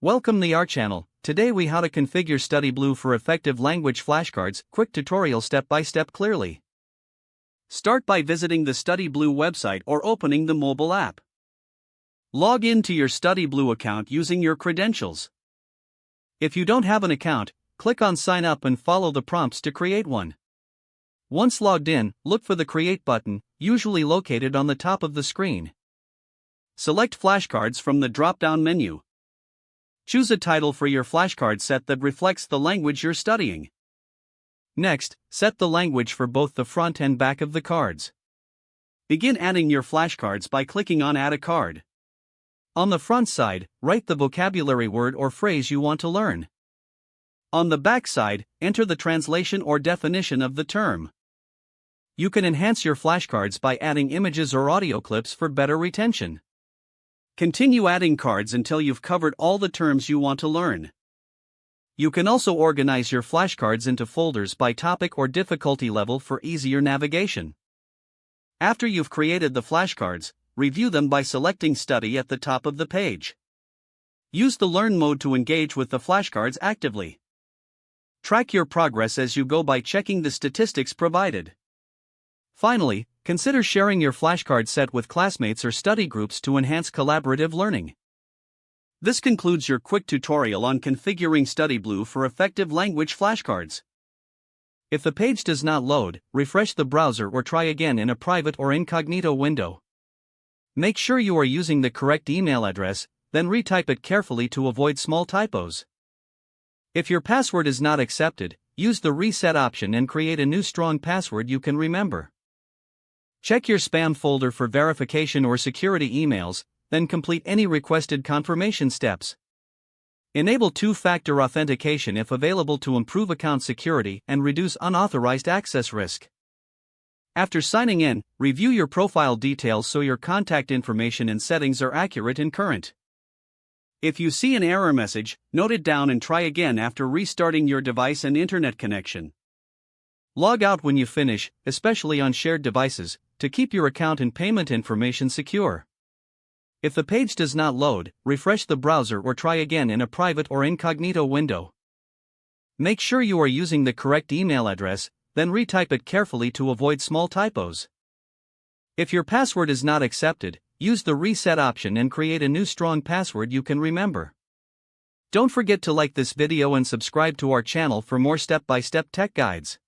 Welcome to our channel. Today we how to configure StudyBlue for effective language flashcards. Quick tutorial step by step clearly. Start by visiting the StudyBlue website or opening the mobile app. Log in to your StudyBlue account using your credentials. If you don't have an account, click on Sign Up and follow the prompts to create one. Once logged in, look for the Create button, usually located on the top of the screen. Select Flashcards from the drop-down menu. Choose a title for your flashcard set that reflects the language you're studying. Next, set the language for both the front and back of the cards. Begin adding your flashcards by clicking on Add a Card. On the front side, write the vocabulary word or phrase you want to learn. On the back side, enter the translation or definition of the term. You can enhance your flashcards by adding images or audio clips for better retention. Continue adding cards until you've covered all the terms you want to learn. You can also organize your flashcards into folders by topic or difficulty level for easier navigation. After you've created the flashcards, review them by selecting Study at the top of the page. Use the Learn mode to engage with the flashcards actively. Track your progress as you go by checking the statistics provided. Finally, consider sharing your flashcard set with classmates or study groups to enhance collaborative learning. This concludes your quick tutorial on configuring StudyBlue for effective language flashcards. If the page does not load, refresh the browser or try again in a private or incognito window. Make sure you are using the correct email address, then retype it carefully to avoid small typos. If your password is not accepted, use the Reset option and create a new strong password you can remember. Check your spam folder for verification or security emails, then complete any requested confirmation steps. Enable two-factor authentication if available to improve account security and reduce unauthorized access risk. After signing in, review your profile details so your contact information and settings are accurate and current. If you see an error message, note it down and try again after restarting your device and internet connection. Log out when you finish, especially on shared devices, to keep your account and payment information secure. If the page does not load, refresh the browser or try again in a private or incognito window. Make sure you are using the correct email address, then retype it carefully to avoid small typos. If your password is not accepted, use the Reset option and create a new strong password you can remember. Don't forget to like this video and subscribe to our channel for more step-by-step tech guides.